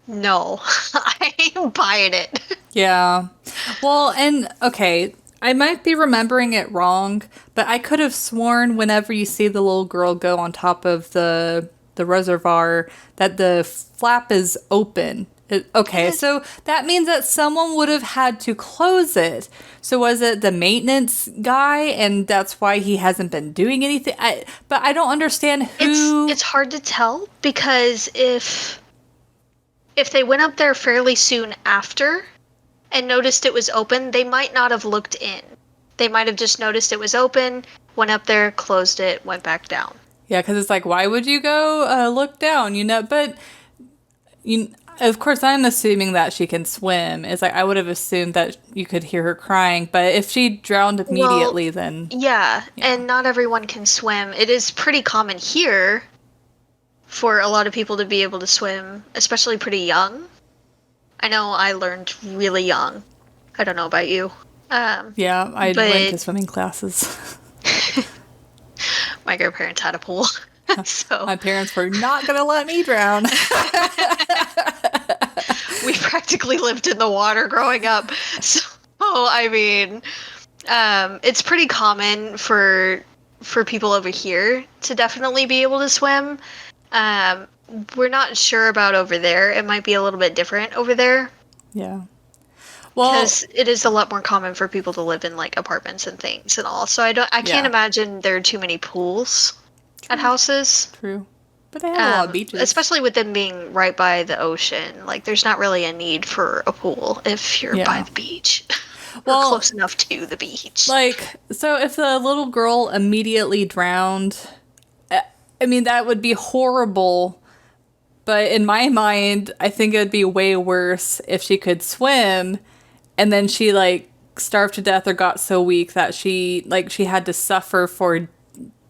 No, I ain't buying it. Yeah. Well, and okay, I might be remembering it wrong, but I could have sworn whenever you see the little girl go on top of the reservoir that the flap is open. Okay, so that means that someone would have had to close it. So was it the maintenance guy, and that's why he hasn't been doing anything? But I don't understand who... It's hard to tell, because if they went up there fairly soon after and noticed it was open, they might not have looked in. They might have just noticed it was open, went up there, closed it, went back down. Yeah, because it's like, why would you go look down, you know? But... Of course, I'm assuming that she can swim. It's like, I would have assumed that you could hear her crying, but if she drowned immediately, then... Yeah, and not everyone can swim. It is pretty common here for a lot of people to be able to swim, especially pretty young. I know I learned really young. I don't know about you. Yeah, I went to swimming classes. My grandparents had a pool. So my parents were not going to let me drown. We practically lived in the water growing up. So, I mean, it's pretty common for people over here to definitely be able to swim. We're not sure about over there. It might be a little bit different over there. Yeah. Well, because it is a lot more common for people to live in like apartments and things and all. So I can't imagine there are too many pools. True. At houses. True. But they have a lot of beaches. Especially with them being right by the ocean. Like, there's not really a need for a pool if you're by the beach. Or close enough to the beach. Like, so if the little girl immediately drowned, I mean, that would be horrible. But in my mind, I think it would be way worse if she could swim and then she, like, starved to death or got so weak that she had to suffer for...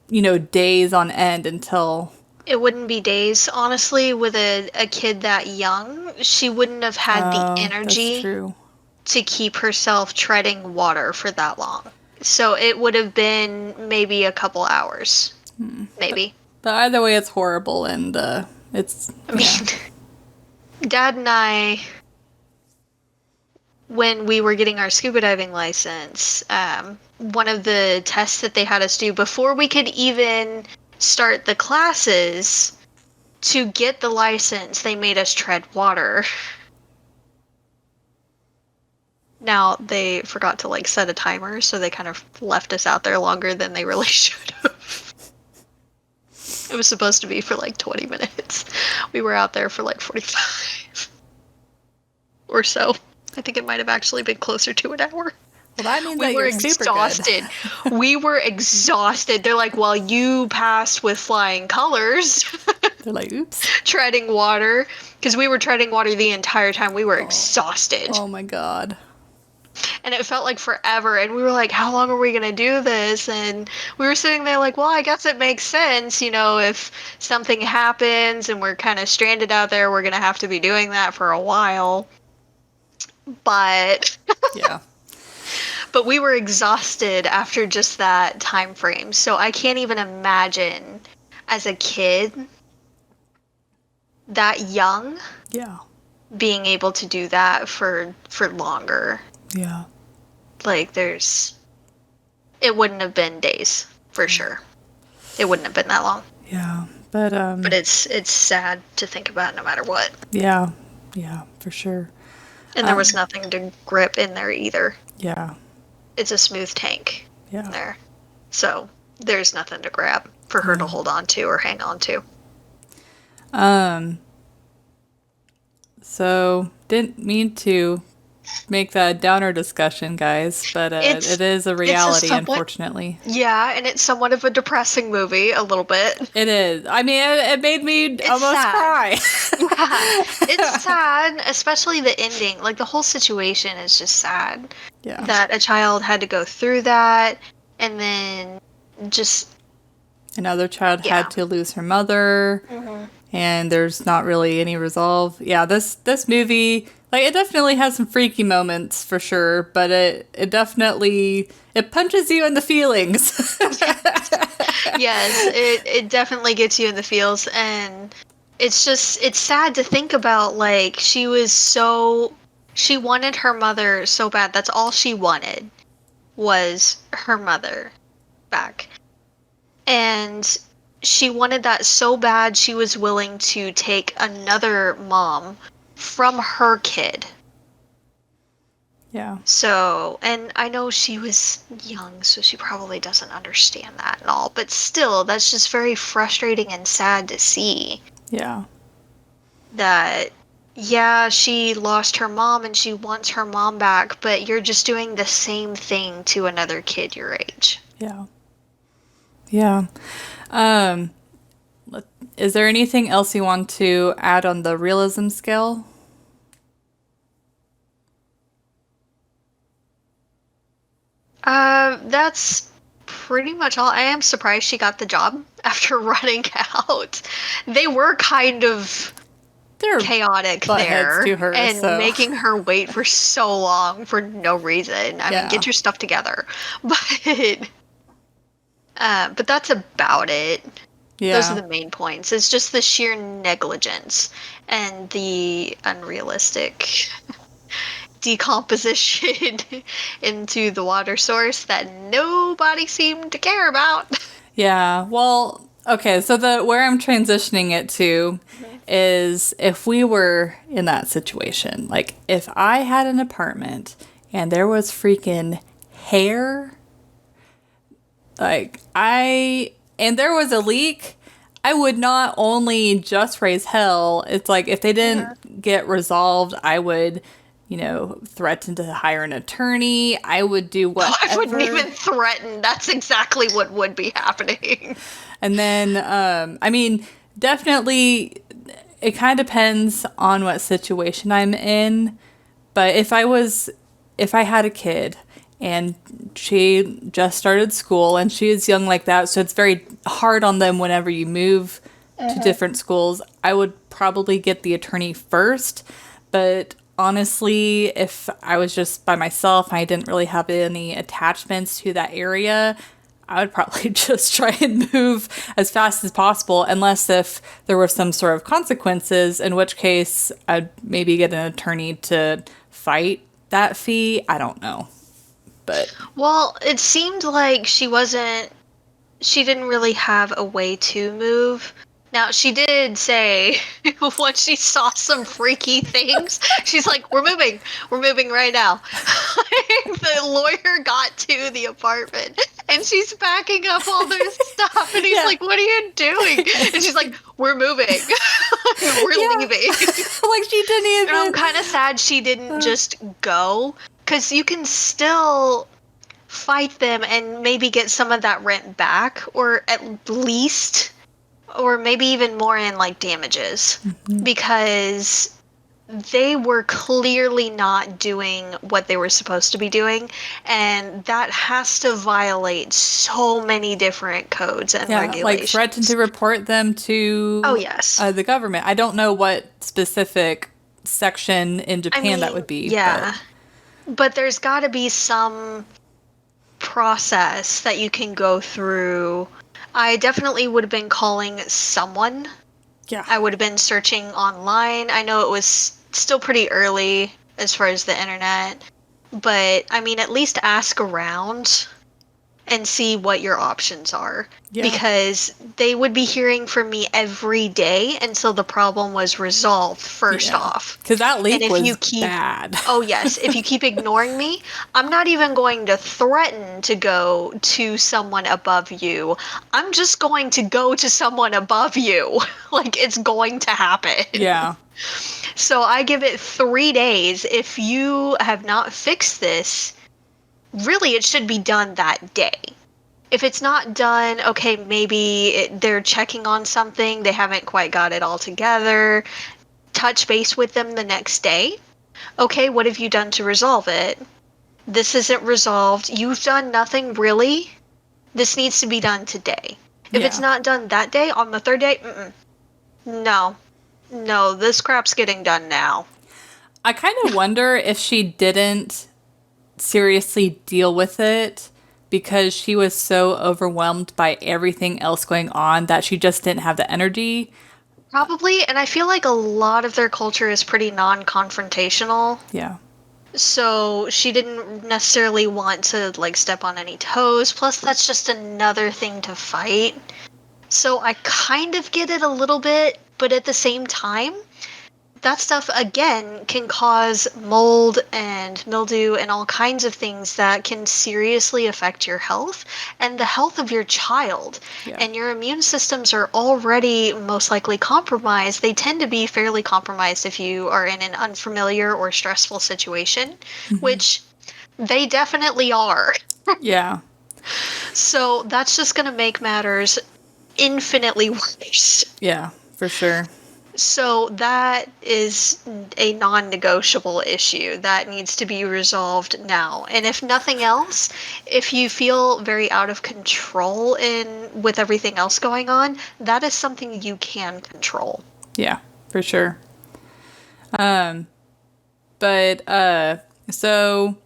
days on end until... It wouldn't be days, honestly. With a kid that young, she wouldn't have had the energy to keep herself treading water for that long. So it would have been maybe a couple hours. Maybe. But either way, it's horrible, and it's... I mean, Dad and I, when we were getting our scuba diving license, one of the tests that they had us do before we could even start the classes to get the license, they made us tread water. Now, they forgot to, like, set a timer, so they kind of left us out there longer than they really should have. It was supposed to be for, like, 20 minutes. We were out there for, like, 45. Or so. I think it might have actually been closer to an hour. Well, that means We that were you're super exhausted. We were exhausted. They're like, well, you passed with flying colors. They're like, oops. Treading water. Because we were treading water the entire time. We were exhausted. Oh my god. And it felt like forever. And we were like, how long are we going to do this? And we were sitting there like, well, I guess it makes sense. You know, if something happens and we're kind of stranded out there, we're going to have to be doing that for a while. But Yeah. but we were exhausted after just that time frame. So I can't even imagine as a kid that young Yeah. being able to do that for longer. Yeah. Like it wouldn't have been days for sure. It wouldn't have been that long. Yeah. But it's sad to think about no matter what. Yeah. Yeah, for sure. And there was nothing to grip in there either. Yeah. It's a smooth tank Yeah. there. So there's nothing to grab for her to hold on to or hang on to. So didn't mean to make that downer discussion, guys, but it is a reality, unfortunately. Yeah, and it's somewhat of a depressing movie, a little bit. It is. I mean, it made me almost cry. Yeah, it's sad, especially the ending. Like, the whole situation is just sad. Yeah. That a child had to go through that, and then just... Another child had to lose her mother, and there's not really any resolve. Yeah, this movie... Like, it definitely has some freaky moments, for sure, but it definitely, it punches you in the feelings. Yes, it definitely gets you in the feels, and it's sad to think about, like, she wanted her mother so bad. That's all she wanted, was her mother back. And she wanted that so bad, she was willing to take another mom from her kid. Yeah. So, and I know she was young, so she probably doesn't understand that and all, but still, that's just very frustrating and sad to see. Yeah. That, yeah, she lost her mom and she wants her mom back, but you're just doing the same thing to another kid your age. Yeah. Yeah. Is there anything else you want to add on the realism scale? That's pretty much all. I am surprised she got the job after running out. They were kind of chaotic there to her, and making her wait for so long for no reason. I mean, get your stuff together. But that's about it. Yeah. Those are the main points. It's just the sheer negligence and the unrealistic decomposition into the water source that nobody seemed to care about. Yeah, well, okay, so where I'm transitioning it to is if we were in that situation, like if I had an apartment and there was freaking hair, and there was a leak, I would not only just raise hell, it's like if they didn't get resolved, I would, threaten to hire an attorney. I would do whatever. I wouldn't even threaten. That's exactly what would be happening. And then, definitely, it kind of depends on what situation I'm in. But if I had a kid and she just started school and she is young like that, so it's very hard on them whenever you move to different schools, I would probably get the attorney first. But honestly, if I was just by myself and I didn't really have any attachments to that area, I would probably just try and move as fast as possible, unless if there were some sort of consequences, in which case I'd maybe get an attorney to fight that fee. I don't know. But well, it seemed like she didn't really have a way to move. Now, she did say, once she saw some freaky things, she's like, we're moving right now. The lawyer got to the apartment, and she's packing up all their stuff, and he's like, what are you doing? And she's like, we're moving. We're leaving. Like, she didn't even... And I'm kind of sad she didn't just go, Because you can still fight them and maybe get some of that rent back, or at least, or maybe even more in like damages, because they were clearly not doing what they were supposed to be doing, and that has to violate so many different codes and regulations. Like threaten to report them to Oh, yes. the government. I don't know what specific section in Japan that would be. Yeah. But there's got to be some process that you can go through. I definitely would have been calling someone. Yeah. I would have been searching online. I know it was still pretty early as far as the internet, but I mean, at least ask around and see what your options are. Yeah. Because they would be hearing from me every day until the problem was resolved, first off. Because that leak and if was you keep, bad. Oh, yes. If you keep ignoring me, I'm not even going to threaten to go to someone above you. I'm just going to go to someone above you. Like, it's going to happen. Yeah. So I give it 3 days. If you have not fixed this, really, it should be done that day. If it's not done, okay, maybe they're checking on something, they haven't quite got it all together. Touch base with them the next day. Okay, what have you done to resolve it? This isn't resolved. You've done nothing, really. This needs to be done today. If it's not done that day, on the third day, no, this crap's getting done now. I kind of wonder if she didn't seriously deal with it because she was so overwhelmed by everything else going on that she just didn't have the energy. Probably, and I feel like a lot of their culture is pretty non-confrontational. Yeah. So she didn't necessarily want to like step on any toes. Plus, that's just another thing to fight. So I kind of get it a little bit, but at the same time, that stuff, again, can cause mold and mildew and all kinds of things that can seriously affect your health and the health of your child. Yeah. And your immune systems are already most likely compromised. They tend to be fairly compromised if you are in an unfamiliar or stressful situation, which they definitely are. Yeah. So that's just going to make matters infinitely worse. Yeah, for sure. So that is a non-negotiable issue that needs to be resolved now. And if nothing else, if you feel very out of control with everything else going on, that is something you can control. Yeah, for sure. So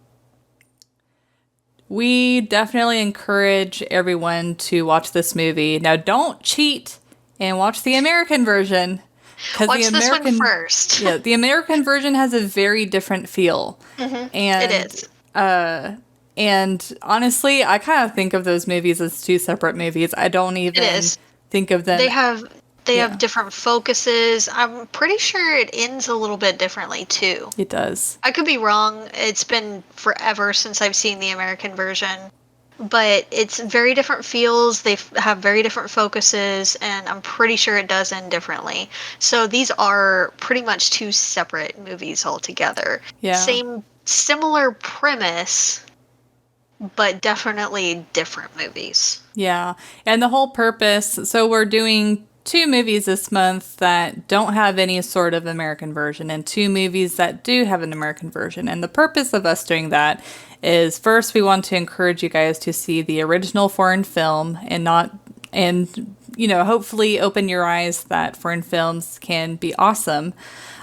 we definitely encourage everyone to watch this movie. Now, don't cheat and watch the American version. Watch this one first. Yeah, the American version has a very different feel. And it is. And honestly, I kind of think of those movies as two separate movies. I don't even think of them. They have different focuses. I'm pretty sure it ends a little bit differently too. It does. I could be wrong. It's been forever since I've seen the American version. But it's very different feels, they have very different focuses, and I'm pretty sure it does end differently. So these are pretty much two separate movies altogether. Yeah. Similar premise, but definitely different movies. Yeah. And the whole purpose, so we're doing 2 movies this month that don't have any sort of American version and 2 movies that do have an American version. And the purpose of us doing that is, first, we want to encourage you guys to see the original foreign film and hopefully open your eyes that foreign films can be awesome.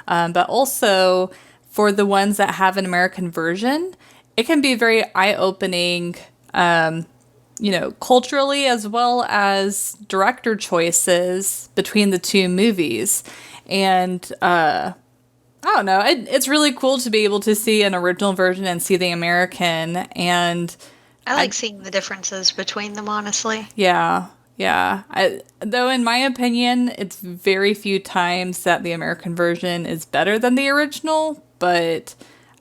But also for the ones that have an American version, it can be very eye-opening, culturally, as well as director choices between the 2 movies. And I don't know, it's really cool to be able to see an original version and see the American. And I like seeing the differences between them, honestly. Yeah. Though in my opinion, it's very few times that the American version is better than the original, but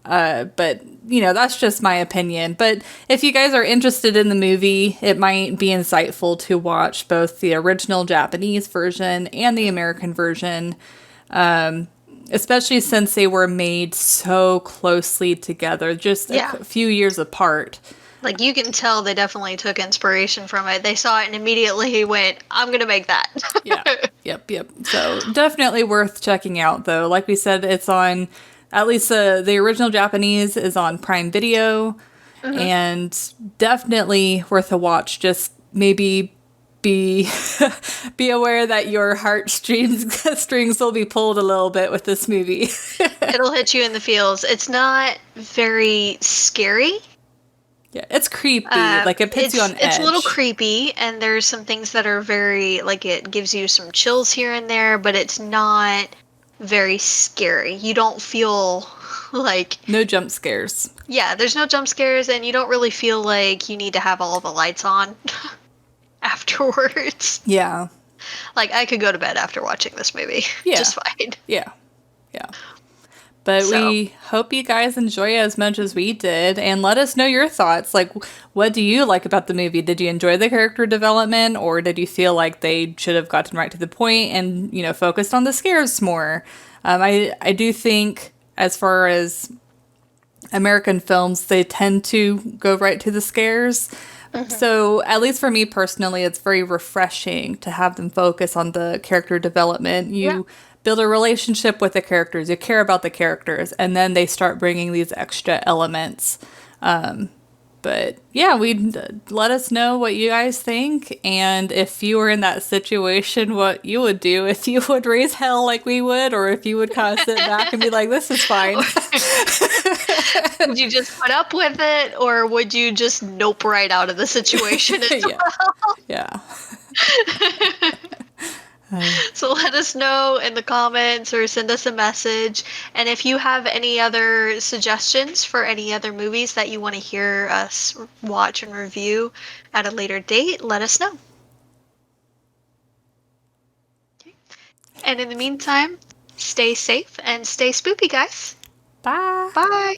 that's just my opinion. But if you guys are interested in the movie, it might be insightful to watch both the original Japanese version and the American version. Especially since they were made so closely together, just Yeah. a few years apart. Like, you can tell they definitely took inspiration from it. They saw it and immediately went, I'm going to make that. Yeah. Yep. So definitely worth checking out, though. Like we said, it's on, at least the original Japanese is on Prime Video, and definitely worth a watch. Just maybe be be aware that your heartstrings strings will be pulled a little bit with this movie. It'll hit you in the feels. It's not very scary. Yeah, it's creepy. Like, it puts you on edge. It's a little creepy, and there's some things that are very, like, it gives you some chills here and there, but it's not very scary. You don't feel like... No jump scares. Yeah, there's no jump scares, and you don't really feel like you need to have all the lights on afterwards. Yeah. Like, I could go to bed after watching this movie. Yeah. Just fine. Yeah. But we hope you guys enjoy it as much as we did, and let us know your thoughts. Like, what do you like about the movie? Did you enjoy the character development, or did you feel like they should have gotten right to the point and, focused on the scares more? I do think, as far as American films, they tend to go right to the scares. So, at least for me personally, it's very refreshing to have them focus on the character development. You build a relationship with the characters, you care about the characters, and then they start bringing these extra elements. But yeah, let us know what you guys think, and if you were in that situation, what you would do, if you would raise hell like we would, or if you would kind of sit back and be like, this is fine. Would you just put up with it, or would you just nope right out of the situation as well? Yeah. So let us know in the comments or send us a message. And if you have any other suggestions for any other movies that you want to hear us watch and review at a later date, let us know. Okay. And in the meantime, stay safe and stay spoopy, guys. Bye. Bye.